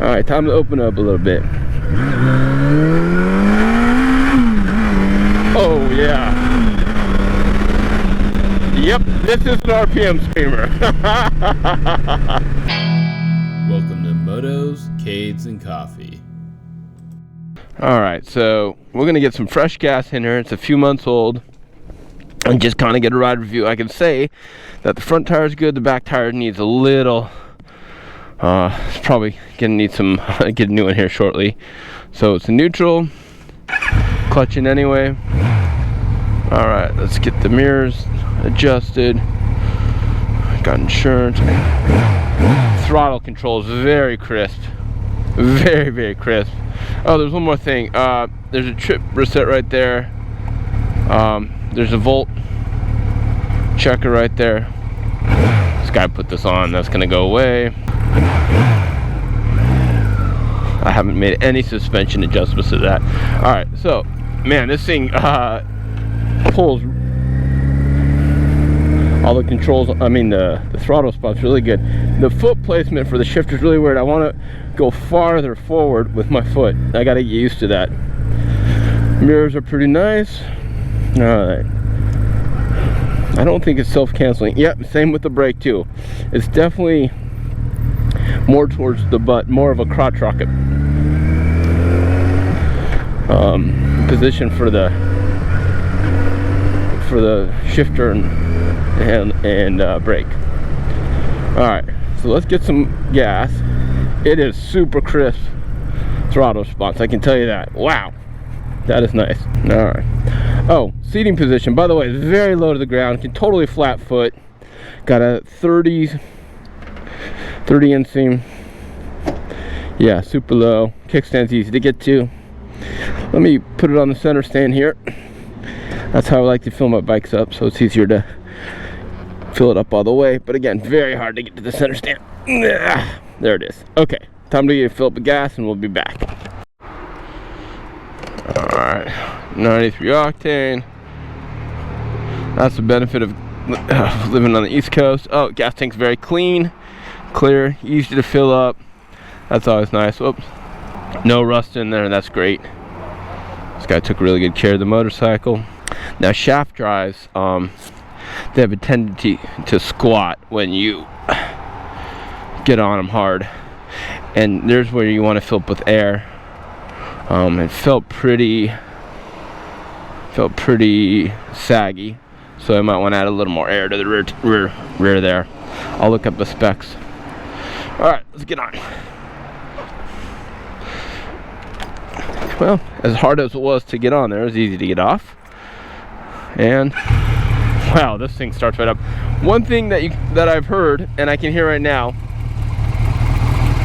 Alright, time to open up a little bit. Oh yeah. Yep, this is an RPM screamer. Welcome to Motos, KZ and Coffee. Alright, so we're gonna get some fresh gas in here. It's a few months old. And just kind of get a ride review. I can say that the front tire is good, the back tire needs a little it's probably gonna need some get a new one here shortly. So it's a neutral, clutching anyway. All right, let's get the mirrors adjusted. Got insurance. Throttle control is very crisp, very crisp. Oh, there's one more thing. There's a trip reset right there. There's a volt checker right there. This guy put this on. That's gonna go away. I haven't made any suspension adjustments to that. All right, so man, this thing pulls all the controls. I mean, the throttle spot's really good. The foot placement for the shifter is really weird. I want to go farther forward with my foot. I got to get used to that. Mirrors are pretty nice. All right. I don't think it's self-canceling. Yep, same with the brake too. It's definitely more towards the butt, more of a crotch rocket position for the shifter and brake. All right, so let's get some gas. It is super crisp throttle response, I can tell you that. Wow, that is nice. All right. Oh, seating position, by the way, is very low to the ground. Can totally flat foot. Got a 30 inseam. Yeah, super low. Kickstand's easy to get to. Let me put it on the center stand here. That's how I like to fill my bikes up, so it's easier to fill it up all the way. But again, very hard to get to the center stand. There it is. Okay, time to fill up the gas and we'll be back. Alright, 93 octane. That's the benefit of living on the East Coast. Oh, gas tank's very clean, clear, easy to fill up. That's always nice. Whoops. No rust in there, that's great. This guy took really good care of the motorcycle. Now shaft drives, they have a tendency to squat when you get on them hard. And there's where you want to fill up with air. It felt pretty saggy, so I might want to add a little more air to the rear there. I'll look up the specs. All right, let's get on. Well, as hard as it was to get on there, it was easy to get off. And wow, this thing starts right up. One thing that I've heard, and I can hear right now,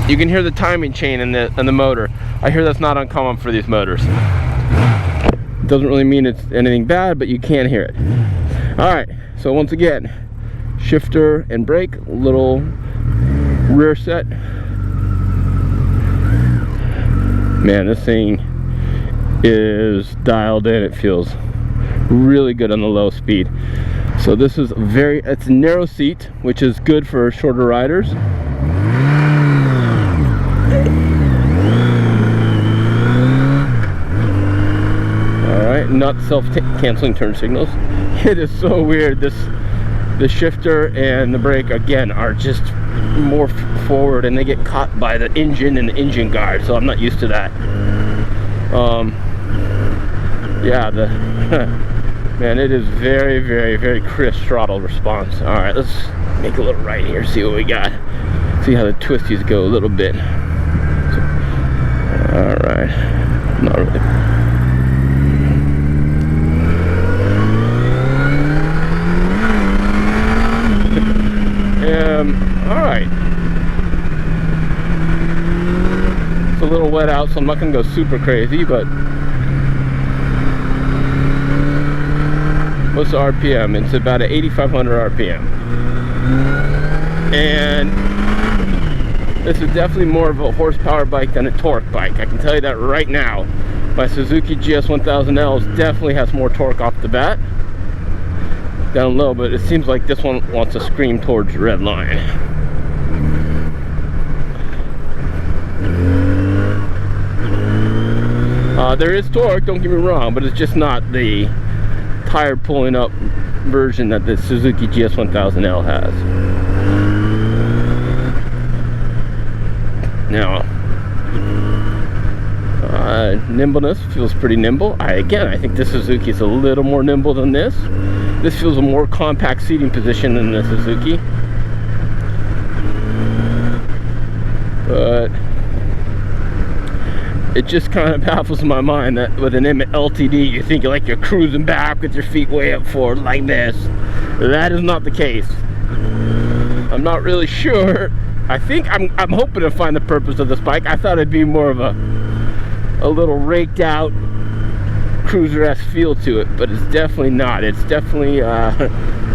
you can hear the timing chain in the motor. I hear that's not uncommon for these motors. It doesn't really mean it's anything bad, but you can hear it. All right, so once again, shifter and brake, little rear set. Man, this thing is dialed in. It feels really good on the low speed. So this is it's a narrow seat, which is good for shorter riders. Alright, not self-canceling turn signals. It is so weird. The shifter and the brake again are just more forward, and they get caught by the engine and the engine guard, so I'm not used to that. Yeah, man, it is very crisp throttle response. All right, let's make a little right here, see what we got, see how the twisties go a little bit. All right, not really. All right, it's a little wet out, so I'm not gonna go super crazy, but what's the RPM? It's about an 8,500 RPM. And this is definitely more of a horsepower bike than a torque bike. I can tell you that right now. My Suzuki GS1000L definitely has more torque off the bat. Down low, but it seems like this one wants to scream towards the red line. There is torque, don't get me wrong, but it's just not the tire pulling up version that the Suzuki GS1000L has. Now, nimbleness feels pretty nimble. I think this Suzuki is a little more nimble than this. This feels a more compact seating position than the Suzuki. But it just kind of baffles my mind that with an LTD, you think like you're cruising back with your feet way up forward like this. That is not the case. I'm not really sure. I think I'm hoping to find the purpose of this bike. I thought it'd be more of a little raked out cruiser-esque feel to it, but it's definitely not. It's definitely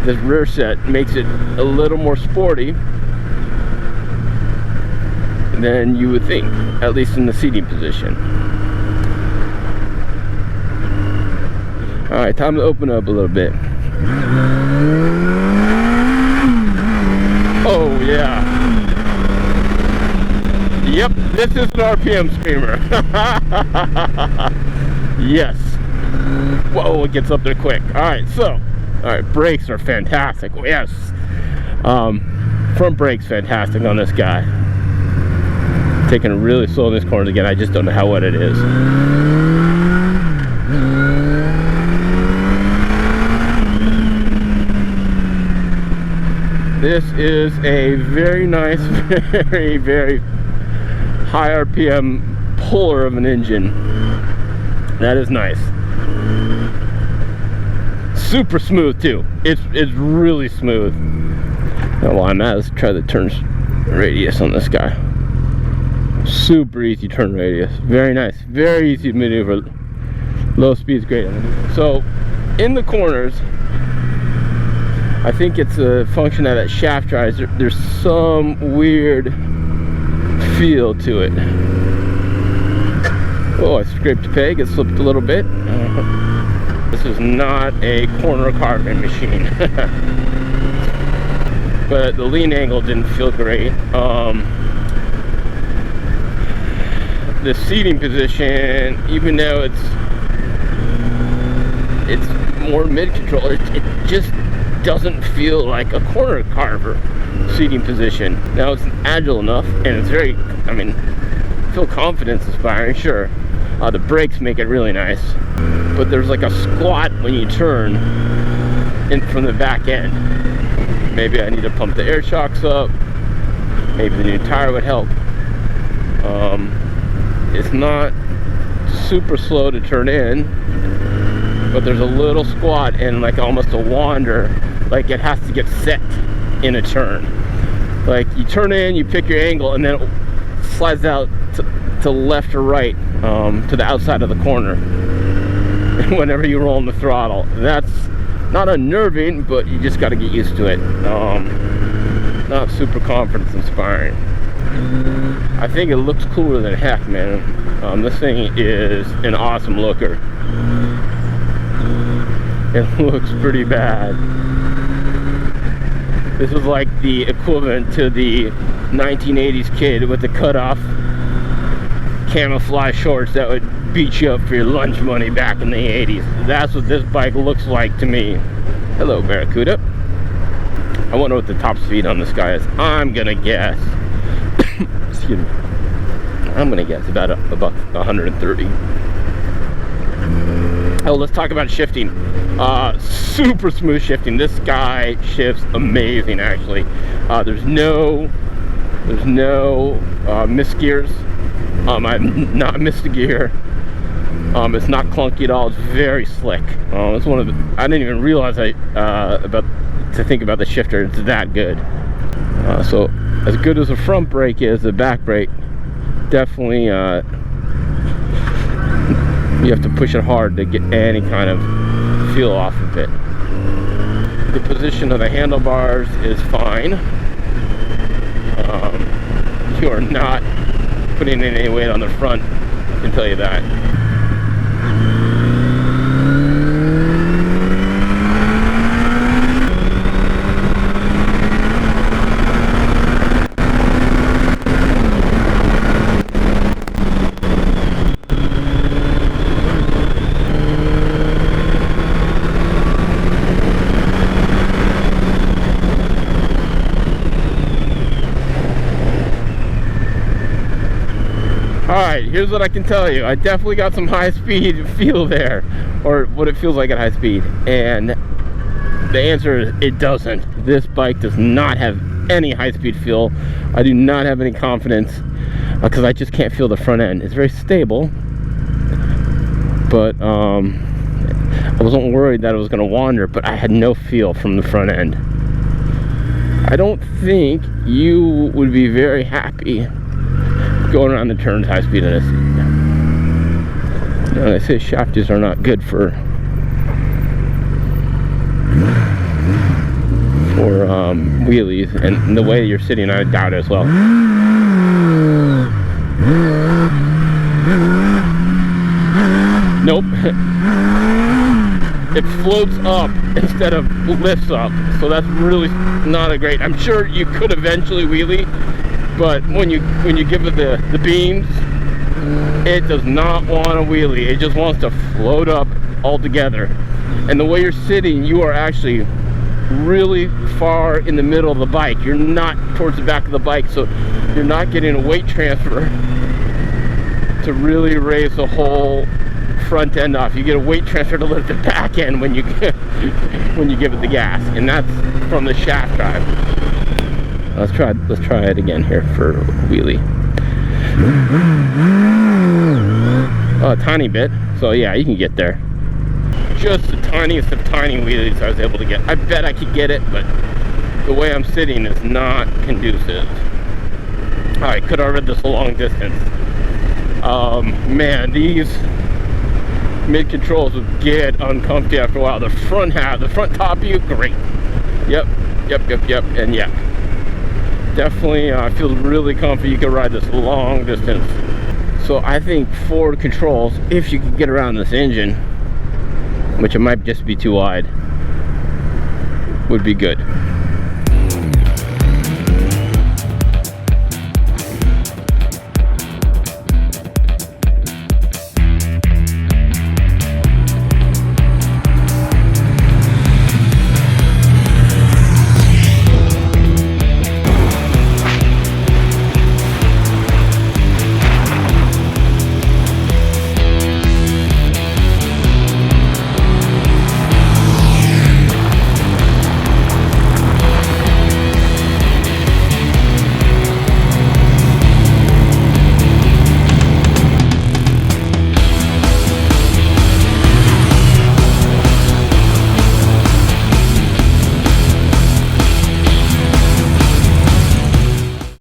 this rear set makes it a little more sporty than you would think, at least in the seating position. All right, time to open up a little bit. Oh yeah. Yep, this is an RPM screamer. Yes. Whoa, it gets up there quick. Alright, brakes are fantastic. Oh, yes. Front brakes fantastic on this guy. Taking it really slow in this corner again. I just don't know how wet it is. This is a very nice, very, very high RPM puller of an engine. That is nice. Super smooth too. It's really smooth. Now while I'm at, let's try the turn radius on this guy. Super easy turn radius. Very nice. Very easy to maneuver. Low speed's great. So in the corners, I think it's a function of that shaft drive. There's some weird feel to it. Oh, I scraped the peg. It slipped a little bit. This is not a corner carving machine. But the lean angle didn't feel great. The seating position, even though it's more mid-control, it just doesn't feel like a corner carver seating position. Now it's agile enough, and it's very, I mean, feel confidence inspiring, sure. The brakes make it really nice, but there's like a squat when you turn in from the back end. Maybe I need to pump the air shocks up. Maybe the new tire would help. It's not super slow to turn in, but there's a little squat and like almost a wander, like it has to get set in a turn. Like you turn in, you pick your angle, and then it slides out to left or right, to the outside of the corner whenever you roll on the throttle. That's not unnerving, but you just got to get used to it. Not super confidence inspiring. I think it looks cooler than heck, man. This thing is an awesome looker. It looks pretty bad. This is like the equivalent to the 1980s kid with the cutoff camouflage shorts that would beat you up for your lunch money back in the 80s. That's what this bike looks like to me. Hello, Barracuda. I wonder what the top speed on this guy is. I'm gonna guess. Excuse me. I'm gonna guess about 130. Oh, let's talk about shifting. Super smooth shifting. This guy shifts amazing, actually. There's no missed gears. I've not missed a gear. It's not clunky at all. It's very slick. It's one of the, I didn't even realize to think about the shifter. It's that good. So as good as the front brake is, the back brake definitely you have to push it hard to get any kind of feel off of it. The position of the handlebars is fine. You are not putting in any weight on the front, I can tell you that. Alright, here's what I can tell you. I definitely got some high speed feel there, or what it feels like at high speed, and the answer is it doesn't. This bike does not have any high speed feel. I do not have any confidence because I just can't feel the front end. It's very stable, but I wasn't worried that it was going to wander, but I had no feel from the front end. I don't think you would be very happy going around the turns high speed in this. Now, they say shafties are not good for wheelies, and the way you're sitting, I doubt it as well. Nope. It floats up instead of lifts up, so that's really not a great. I'm sure you could eventually wheelie, but when you give it the beams, it does not want to wheelie. It just wants to float up altogether. And the way you're sitting, you are actually really far in the middle of the bike. You're not towards the back of the bike, so you're not getting a weight transfer to really raise the whole front end off. You get a weight transfer to lift the back end when you when you give it the gas, and that's from the shaft drive. Let's try it again here for a wheelie. Oh, a tiny bit. So yeah, you can get there. Just the tiniest of tiny wheelies I was able to get. I bet I could get it, but the way I'm sitting is not conducive. I could have read this a long distance. Man, these mid controls would get uncomfy after a while. The front top view, great. Yep, and yeah, definitely feels really comfy. You can ride this long distance. So I think forward controls, if you can get around this engine, which it might just be too wide, would be good.